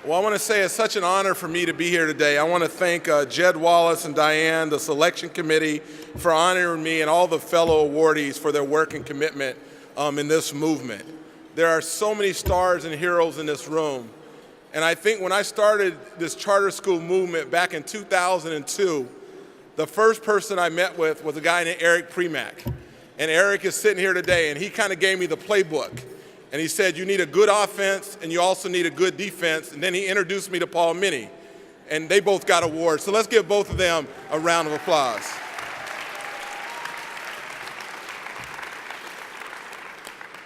Well, I want to say it's such an honor for me to be here today. I want to thank Jed Wallace and Diane, the selection committee, for honoring me and all the fellow awardees for their work and commitment in this movement. There are so many stars and heroes in this room. And I think when I started this charter school movement back in 2002, the first person I met with was a guy named Eric Premack. And Eric is sitting here today, and he kind of gave me the playbook. And he said, you need a good offense, and you also need a good defense. And then he introduced me to Paul Minnie, and they both got awards. So let's give both of them a round of applause.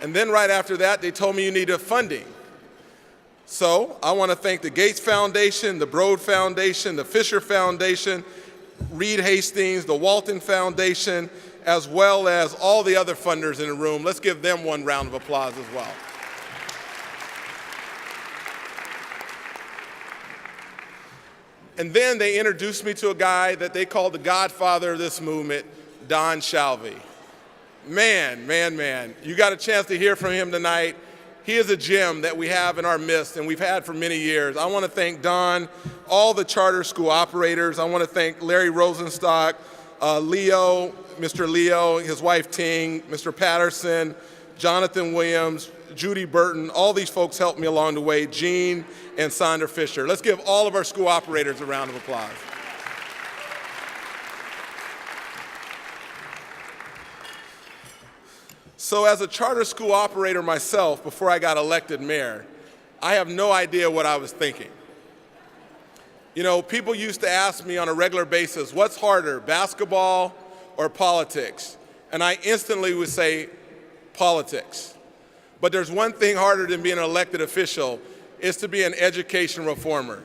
And then right after that, they told me you needed funding. So I want to thank the Gates Foundation, the Broad Foundation, the Fisher Foundation, Reed Hastings, the Walton Foundation, as well as all the other funders in the room. Let's give them one round of applause as well. And then they introduced me to a guy that they called the godfather of this movement, Don Shalvey. Man, you got a chance to hear from him tonight. He is a gem that we have in our midst and we've had for many years. I want to thank Don, all the charter school operators. I want to thank Larry Rosenstock, Leo, Mr. Leo, his wife Ting, Mr. Patterson, Jonathan Williams, Judy Burton. All these folks helped me along the way, Jean and Sandra Fisher. Let's give all of our school operators a round of applause. So as a charter school operator myself, before I got elected mayor, I have no idea what I was thinking. You know, people used to ask me on a regular basis, what's harder, basketball or politics? And I instantly would say politics. But there's one thing harder than being an elected official, is to be an education reformer.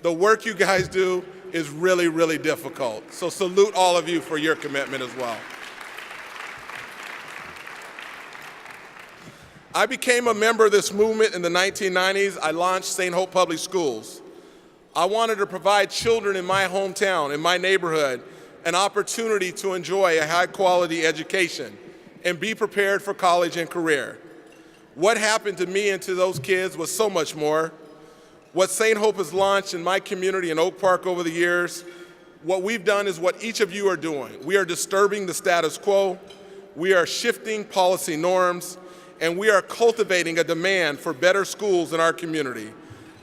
The work you guys do is really, really difficult. So salute all of you for your commitment as well. I became a member of this movement in the 1990s. I launched St. Hope Public Schools. I wanted to provide children in my hometown, in my neighborhood, an opportunity to enjoy a high-quality education and be prepared for college and career. What happened to me and to those kids was so much more. What St. Hope has launched in my community in Oak Park over the years, what we've done is what each of you are doing. We are disturbing the status quo, we are shifting policy norms, and we are cultivating a demand for better schools in our community.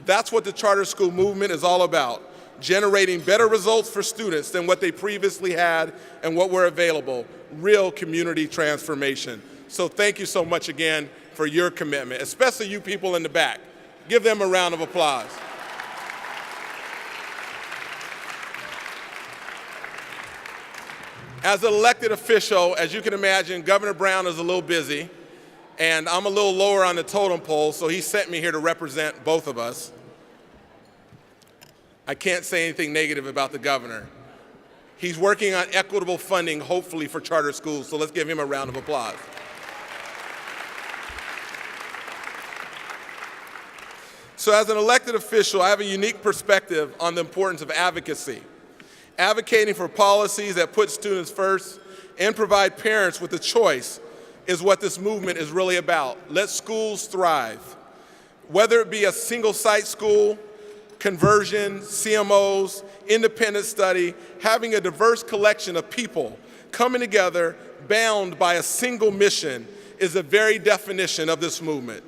That's what the charter school movement is all about, generating better results for students than what they previously had and what were available, real community transformation. So thank you so much again for your commitment, especially you people in the back. Give them a round of applause. As an elected official, as you can imagine, Governor Brown is a little busy, and I'm a little lower on the totem pole, so he sent me here to represent both of us. I can't say anything negative about the governor. He's working on equitable funding, hopefully, for charter schools, so let's give him a round of applause. So as an elected official, I have a unique perspective on the importance of advocacy. Advocating for policies that put students first and provide parents with a choice is what this movement is really about. Let schools thrive. Whether it be a single-site school, conversion, CMOs, independent study, having a diverse collection of people coming together, bound by a single mission, is the very definition of this movement.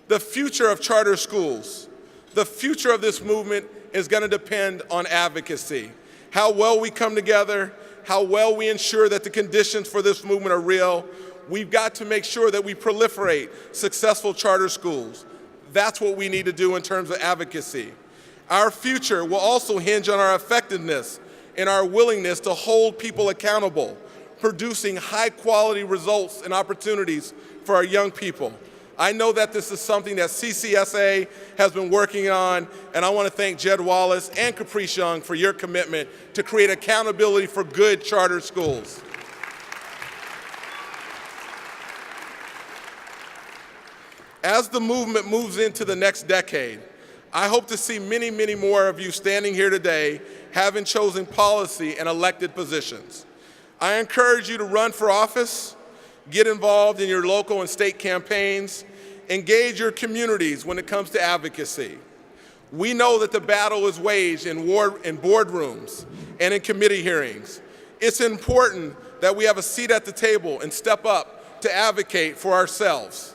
The future of charter schools, the future of this movement is going to depend on advocacy. How well we come together, how well we ensure that the conditions for this movement are real. We've got to make sure that we proliferate successful charter schools. That's what we need to do in terms of advocacy. Our future will also hinge on our effectiveness and our willingness to hold people accountable, producing high-quality results and opportunities for our young people. I know that this is something that CCSA has been working on, and I want to thank Jed Wallace and Caprice Young for your commitment to create accountability for good charter schools. As the movement moves into the next decade, I hope to see many, many more of you standing here today having chosen policy and elected positions. I encourage you to run for office, get involved in your local and state campaigns, engage your communities when it comes to advocacy. We know that the battle is waged in boardrooms and in committee hearings. It's important that we have a seat at the table and step up to advocate for ourselves.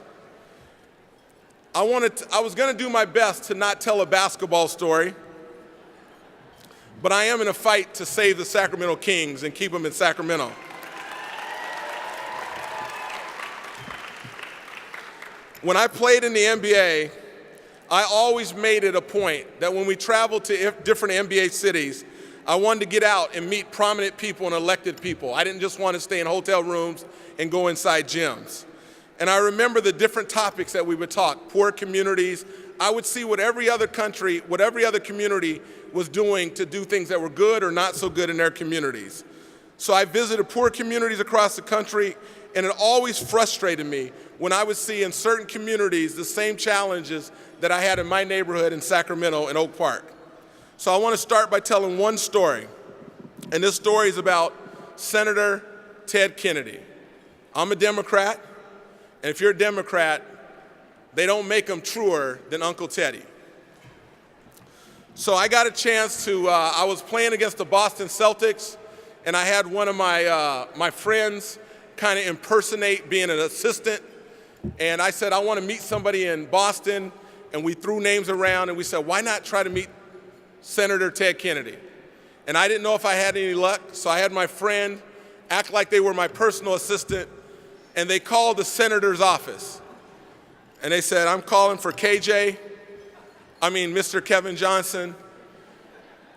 I was going to do my best to not tell a basketball story, but I am in a fight to save the Sacramento Kings and keep them in Sacramento. When I played in the NBA, I always made it a point that when we traveled to different NBA cities, I wanted to get out and meet prominent people and elected people. I didn't just want to stay in hotel rooms and go inside gyms. And I remember the different topics that we would talk, poor communities. I would see what every other community was doing to do things that were good or not so good in their communities. So I visited poor communities across the country, and it always frustrated me when I would see in certain communities the same challenges that I had in my neighborhood in Sacramento and Oak Park. So I want to start by telling one story, and this story is about Senator Ted Kennedy. I'm a Democrat, and if you're a Democrat, they don't make them truer than Uncle Teddy. So I got a chance to, I was playing against the Boston Celtics, and I had one of my friends kind of impersonate being an assistant, and I said, I want to meet somebody in Boston, and we threw names around, and we said, why not try to meet Senator Ted Kennedy? And I didn't know if I had any luck, so I had my friend act like they were my personal assistant, and they called the senator's office. And they said, I'm calling for Mr. Kevin Johnson,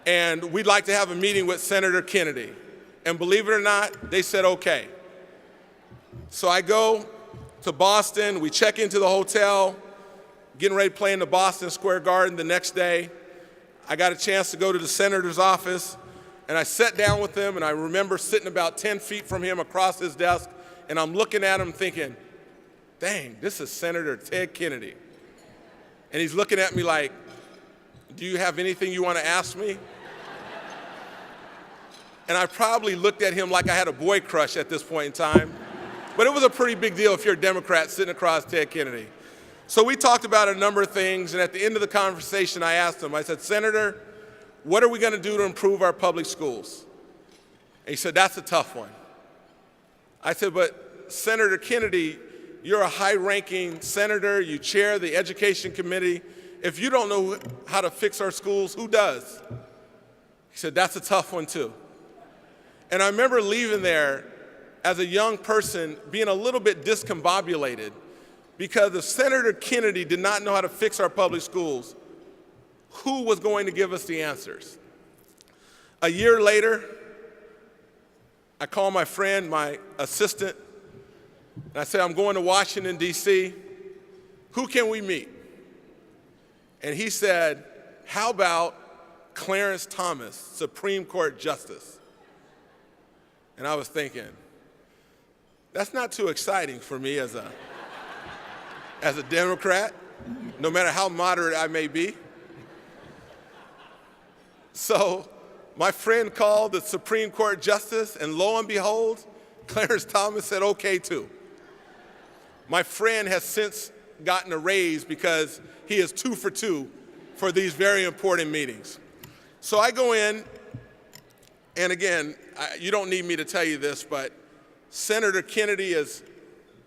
and we'd like to have a meeting with Senator Kennedy. And believe it or not, they said okay. So I go to Boston, we check into the hotel, getting ready to play in the Boston Square Garden the next day. I got a chance to go to the senator's office, and I sat down with him, and I remember sitting about 10 feet from him across his desk, and I'm looking at him thinking, dang, this is Senator Ted Kennedy. And he's looking at me like, do you have anything you want to ask me? And I probably looked at him like I had a boy crush at this point in time. But it was a pretty big deal if you're a Democrat sitting across Ted Kennedy. So we talked about a number of things, and at the end of the conversation, I asked him, I said, Senator, what are we going to do to improve our public schools? And he said, that's a tough one. I said, but Senator Kennedy, you're a high-ranking senator, you chair the Education Committee. If you don't know how to fix our schools, who does? He said, that's a tough one too. And I remember leaving there as a young person being a little bit discombobulated, because if Senator Kennedy did not know how to fix our public schools, who was going to give us the answers? A year later, I called my friend, my assistant, and I said, I'm going to Washington, D.C. Who can we meet? And he said, how about Clarence Thomas, Supreme Court Justice? And I was thinking, that's not too exciting for me as a Democrat, no matter how moderate I may be. So my friend called the Supreme Court Justice, and lo and behold, Clarence Thomas said okay too. My friend has since gotten a raise because he is 2 for 2 for these very important meetings. So I go in, and again, you don't need me to tell you this, but Senator Kennedy is,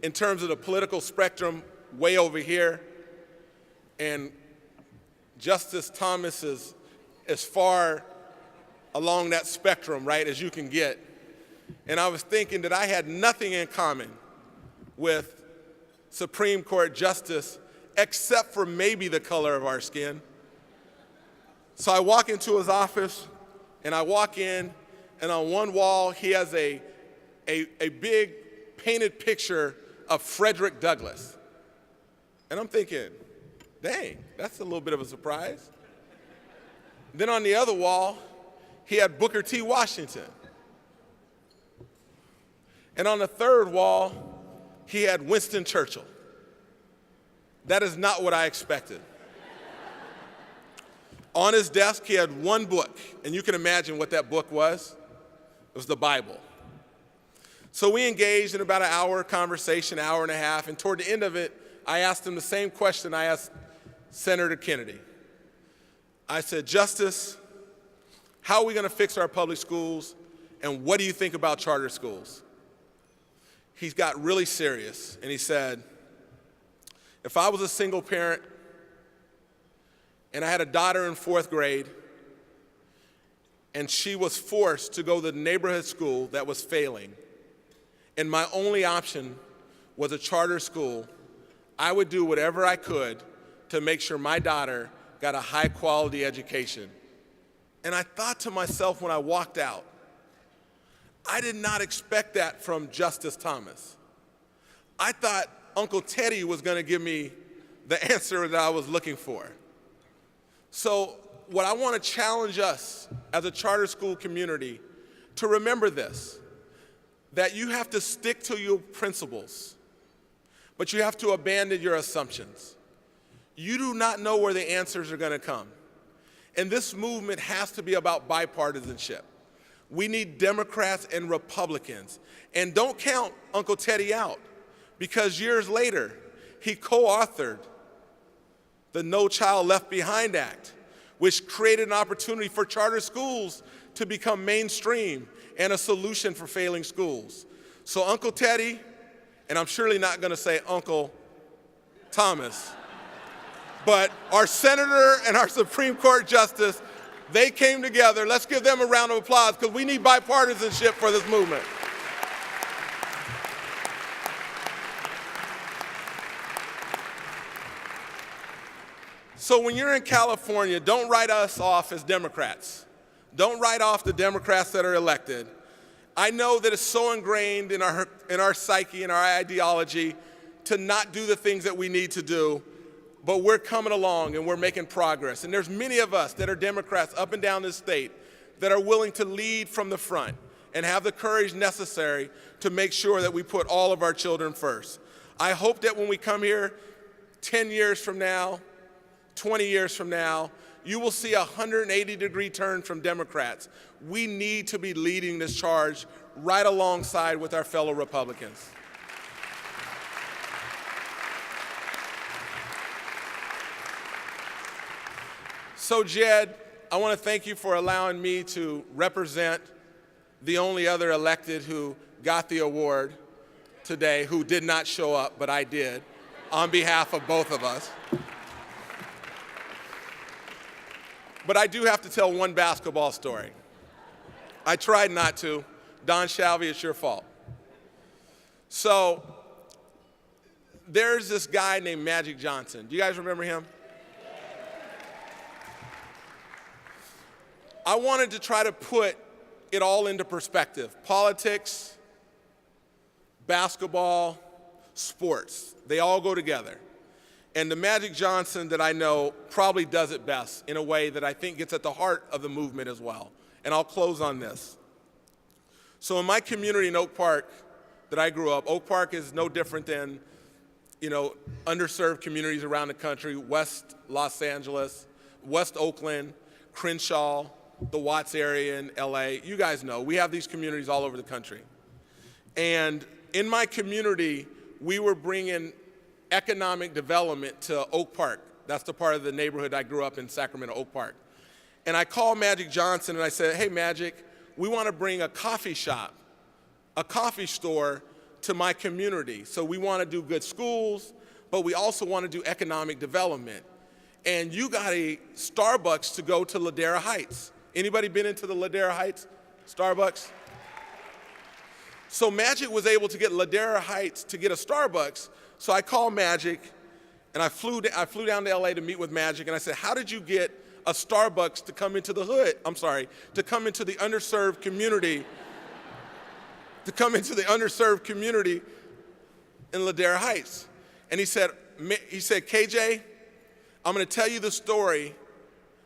in terms of the political spectrum, way over here, and Justice Thomas is as far along that spectrum, right, as you can get. And I was thinking that I had nothing in common with Supreme Court Justice except for maybe the color of our skin. So I walk into his office, and I walk in, and on one wall he has a big painted picture of Frederick Douglass. And I'm thinking, dang, that's a little bit of a surprise. Then on the other wall, he had Booker T. Washington. And on the third wall, he had Winston Churchill. That is not what I expected. On his desk, he had one book, and you can imagine what that book was. It was the Bible. So we engaged in about an hour conversation, hour and a half, and toward the end of it, I asked him the same question I asked Senator Kennedy. I said, Justice, how are we going to fix our public schools, and what do you think about charter schools? He got really serious, and he said, if I was a single parent and I had a daughter in 4th grade and she was forced to go to the neighborhood school that was failing, and my only option was a charter school, I would do whatever I could to make sure my daughter got a high-quality education. And I thought to myself when I walked out, I did not expect that from Justice Thomas. I thought Uncle Teddy was going to give me the answer that I was looking for. So what I want to challenge us as a charter school community to remember this, that you have to stick to your principles, but you have to abandon your assumptions. You do not know where the answers are going to come. And this movement has to be about bipartisanship. We need Democrats and Republicans. And don't count Uncle Teddy out, because years later, he co-authored the No Child Left Behind Act, which created an opportunity for charter schools to become mainstream and a solution for failing schools. So Uncle Teddy, and I'm surely not going to say Uncle Thomas, but our senator and our Supreme Court justice, they came together. Let's give them a round of applause, because we need bipartisanship for this movement. So when you're in California, don't write us off as Democrats. Don't write off the Democrats that are elected. I know that it's so ingrained in our psyche and our ideology to not do the things that we need to do, but we're coming along and we're making progress. And there's many of us that are Democrats up and down this state that are willing to lead from the front and have the courage necessary to make sure that we put all of our children first. I hope that when we come here 10 years from now, 20 years from now, you will see a 180-degree turn from Democrats. We need to be leading this charge right alongside with our fellow Republicans. So Jed, I want to thank you for allowing me to represent the only other elected who got the award today, who did not show up, but I did, on behalf of both of us. But I do have to tell one basketball story. I tried not to. Don Shalvey, it's your fault. So there's this guy named Magic Johnson. Do you guys remember him? I wanted to try to put it all into perspective. Politics, basketball, sports, they all go together. And the Magic Johnson that I know probably does it best in a way that I think gets at the heart of the movement as well. And I'll close on this. So in my community in Oak Park that I grew up, Oak Park is no different than, underserved communities around the country, West Los Angeles, West Oakland, Crenshaw, the Watts area in LA. You guys know, we have these communities all over the country. And in my community, we were bringing economic development to Oak Park. That's the part of the neighborhood I grew up in, Sacramento, Oak Park. And I called Magic Johnson and I said, hey, Magic, we want to bring a coffee shop, a coffee store to my community. So we want to do good schools, but we also want to do economic development. And you got a Starbucks to go to Ladera Heights. Anybody been into the Ladera Heights Starbucks? So Magic was able to get Ladera Heights to get a Starbucks. So I called Magic, and I flew down to LA to meet with Magic, and I said, how did you get a Starbucks to come into the hood, to come into the underserved community, in Ladera Heights? And he said, KJ, I'm going to tell you the story,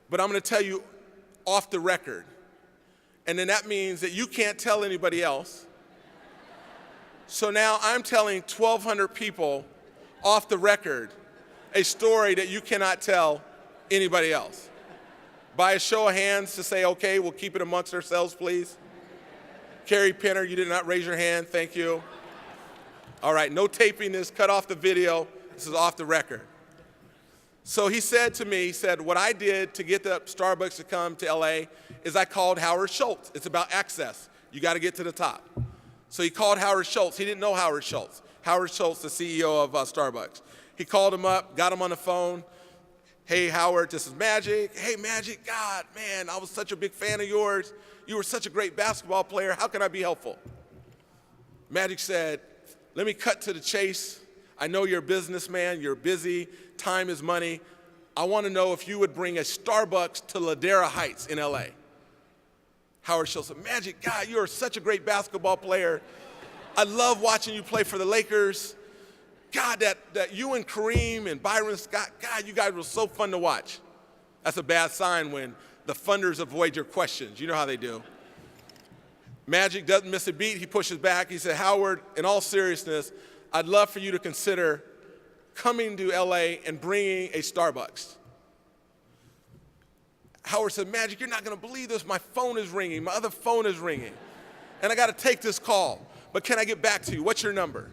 but I'm going to tell you off the record. And then that means that you can't tell anybody else. So now I'm telling 1,200 people off the record a story that you cannot tell anybody else. By a show of hands to say, okay, we'll keep it amongst ourselves, please. Carrie Pinner, you did not raise your hand, thank you. All right, no taping this, cut off the video. This is off the record. So he said to me, he said, what I did to get the Starbucks to come to LA is I called Howard Schultz. It's about access. You got to get to the top. So he called Howard Schultz. He didn't know Howard Schultz. Howard Schultz, the CEO of Starbucks. He called him up, got him on the phone. Hey, Howard, this is Magic. Hey, Magic, God, man, I was such a big fan of yours. You were such a great basketball player. How can I be helpful? Magic said, let me cut to the chase. I know you're a businessman. You're busy. Time is money. I want to know if you would bring a Starbucks to Ladera Heights in LA. Howard Schultz said, Magic, God, you're such a great basketball player. I love watching you play for the Lakers. God, that you and Kareem and Byron Scott, God, you guys were so fun to watch. That's a bad sign when the funders avoid your questions. You know how they do. Magic doesn't miss a beat. He pushes back. He said, Howard, in all seriousness, I'd love for you to consider coming to LA and bringing a Starbucks. Howard said, Magic, you're not going to believe this. My phone is ringing. My other phone is ringing. And I got to take this call. But can I get back to you? What's your number?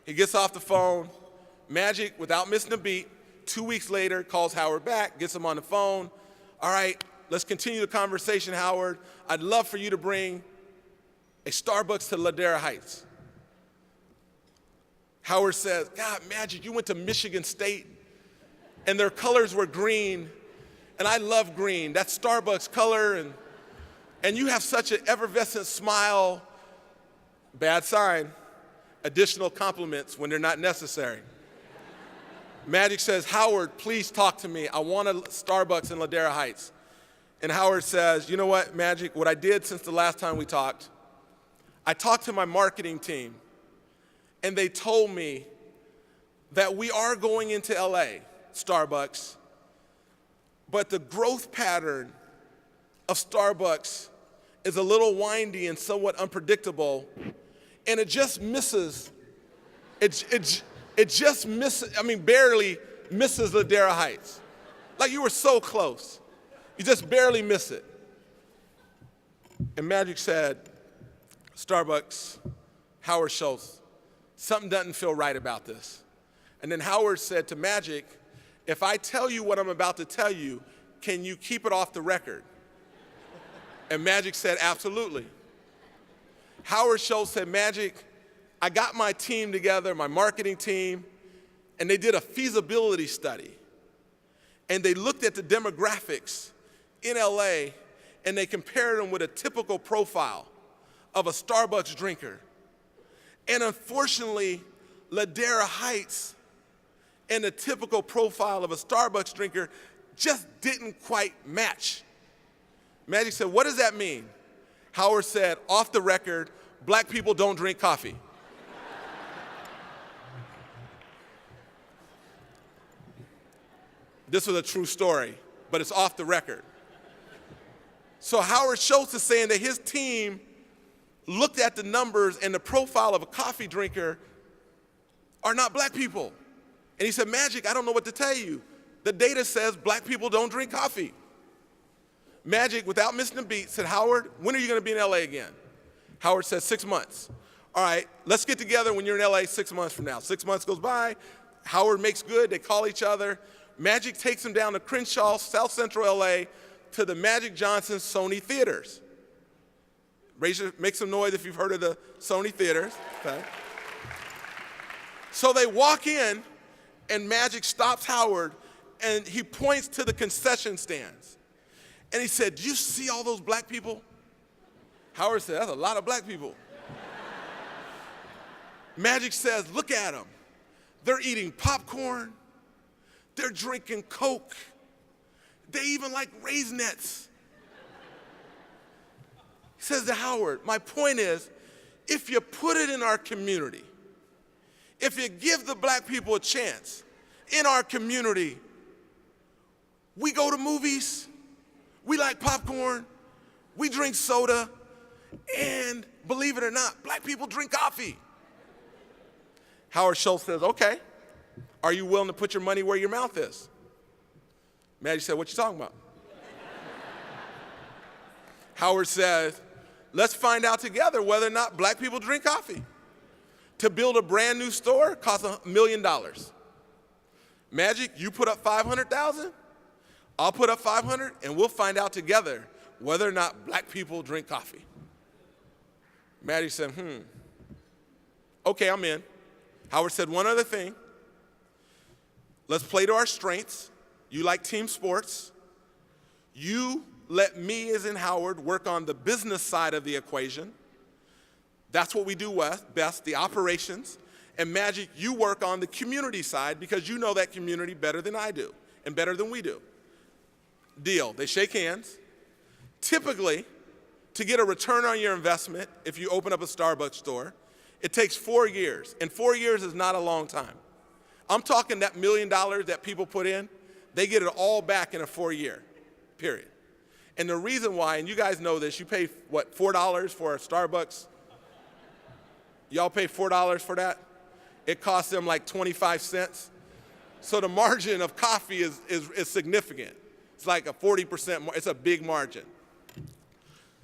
He gets off the phone. Magic, without missing a beat, 2 weeks later, calls Howard back, gets him on the phone. All right, let's continue the conversation, Howard. I'd love for you to bring a Starbucks to Ladera Heights. Howard says, God, Magic, you went to Michigan State, and their colors were green, and I love green. That's Starbucks color, and you have such an effervescent smile. Bad sign. Additional compliments when they're not necessary. Magic says, Howard, please talk to me. I want a Starbucks in Ladera Heights. And Howard says, you know what, Magic, what I did since the last time we talked, I talked to my marketing team, and they told me that we are going into LA, Starbucks, but the growth pattern of Starbucks is a little windy and somewhat unpredictable, and it just misses, barely misses Ladera Heights. Like you were so close. You just barely miss it. And Magic said, Starbucks, Howard Schultz, something doesn't feel right about this. And then Howard said to Magic, if I tell you what I'm about to tell you, can you keep it off the record? And Magic said, absolutely. Howard Schultz said, Magic, I got my team together, my marketing team, and they did a feasibility study. And they looked at the demographics in LA, and they compared them with a typical profile of a Starbucks drinker. And unfortunately, Ladera Heights and the typical profile of a Starbucks drinker just didn't quite match. Magic said, what does that mean? Howard said, off the record, black people don't drink coffee. This was a true story, but it's off the record. So Howard Schultz is saying that his team looked at the numbers and the profile of a coffee drinker are not black people. And he said, Magic, I don't know what to tell you. The data says black people don't drink coffee. Magic, without missing a beat, said, Howard, when are you going to be in LA again? Howard said, 6 months. All right, let's get together when you're in LA 6 months from now. 6 months goes by. Howard makes good. They call each other. Magic takes him down to Crenshaw, South Central LA, to the Magic Johnson Sony Theaters. Make some noise if you've heard of the Sony Theaters. Okay. So they walk in, and Magic stops Howard, and he points to the concession stands. And he said, do you see all those black people? Howard said, that's a lot of black people. Magic says, look at them. They're eating popcorn. They're drinking Coke. They even like Raisinets. He says to Howard, my point is, if you put it in our community, if you give the black people a chance in our community, we go to movies, we like popcorn, we drink soda, and believe it or not, black people drink coffee. Howard Schultz says, okay, are you willing to put your money where your mouth is? Magic said, what you talking about? Howard says, let's find out together whether or not black people drink coffee. To build a brand new store costs $1 million. Magic, you put up 500,000, I'll put up 500, and we'll find out together whether or not black people drink coffee. Magic said, okay, I'm in. Howard said one other thing. Let's play to our strengths. You like team sports. You let me, as in Howard, work on the business side of the equation. That's what we do best, the operations. And Magic, you work on the community side because you know that community better than I do and better than we do. Deal. They shake hands. Typically, to get a return on your investment, if you open up a Starbucks store, it takes 4 years, and 4 years is not a long time. I'm talking that $1 million that people put in, they get it all back in a 4-year period. And the reason why, and you guys know this, you pay, what, $4 for a Starbucks? Y'all pay $4 for that? It costs them like 25 cents. So the margin of coffee is significant. It's like a 40%, it's a big margin.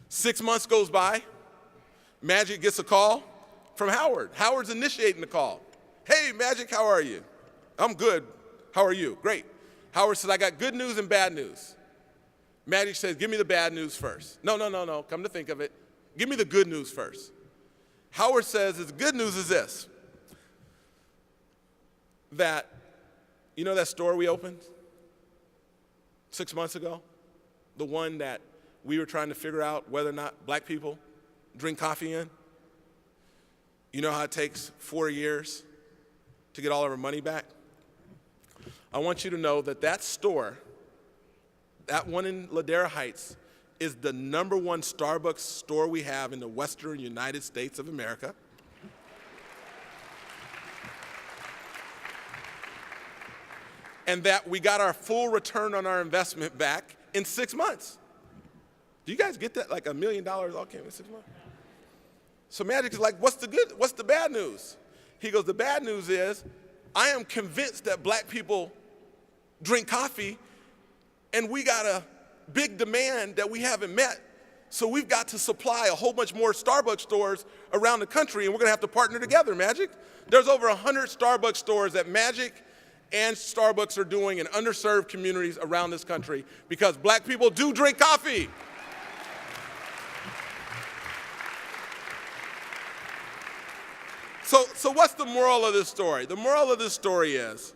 6 months goes by, Magic gets a call from Howard. Howard's initiating the call. Hey, Magic, how are you? I'm good. How are you? Great. Howard says, I got good news and bad news. Magic says, give me the bad news first. No. Come to think of it, give me the good news first. Howard says, the good news is this, that, you know that store we opened 6 months ago? The one that we were trying to figure out whether or not black people drink coffee in? You know how it takes 4 years to get all of our money back? I want you to know that that store, that one in Ladera Heights, is the #1 Starbucks store we have in the western United States of America. And that we got our full return on our investment back in 6 months. Do you guys get that? Like $1 million all came in 6 months? So Magic is like, what's the bad news? He goes, the bad news is, I am convinced that black people drink coffee, and we got a big demand that we haven't met. So we've got to supply a whole bunch more Starbucks stores around the country, and we're gonna have to partner together, Magic. There's over 100 Starbucks stores that Magic and Starbucks are doing in underserved communities around this country because black people do drink coffee. So what's the moral of this story? The moral of this story is,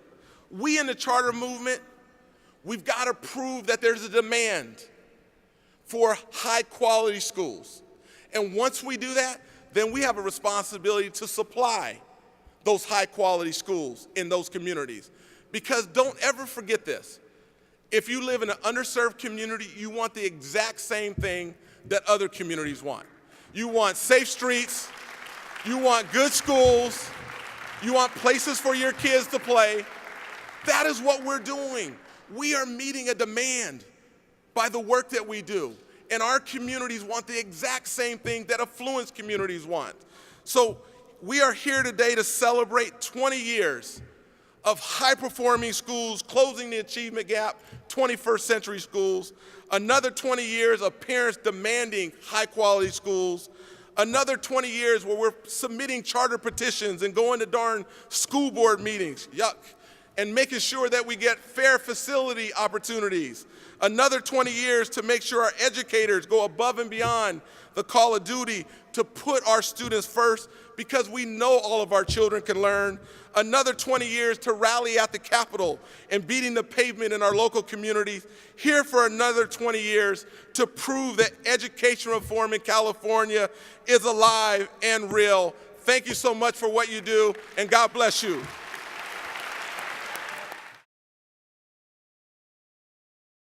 we in the charter movement, we've got to prove that there's a demand for high quality schools. And once we do that, then we have a responsibility to supply those high quality schools in those communities. Because don't ever forget this. If you live in an underserved community, you want the exact same thing that other communities want. You want safe streets, you want good schools, you want places for your kids to play. That is what we're doing. We are meeting a demand by the work that we do. And our communities want the exact same thing that affluent communities want. So we are here today to celebrate 20 years of high-performing schools, closing the achievement gap, 21st century schools, another 20 years of parents demanding high-quality schools, another 20 years where we're submitting charter petitions and going to darn school board meetings, yuck, and making sure that we get fair facility opportunities, another 20 years to make sure our educators go above and beyond the call of duty to put our students first because we know all of our children can learn, another 20 years to rally at the Capitol and beating the pavement in our local communities, here for another 20 years to prove that education reform in California is alive and real. Thank you so much for what you do, and God bless you.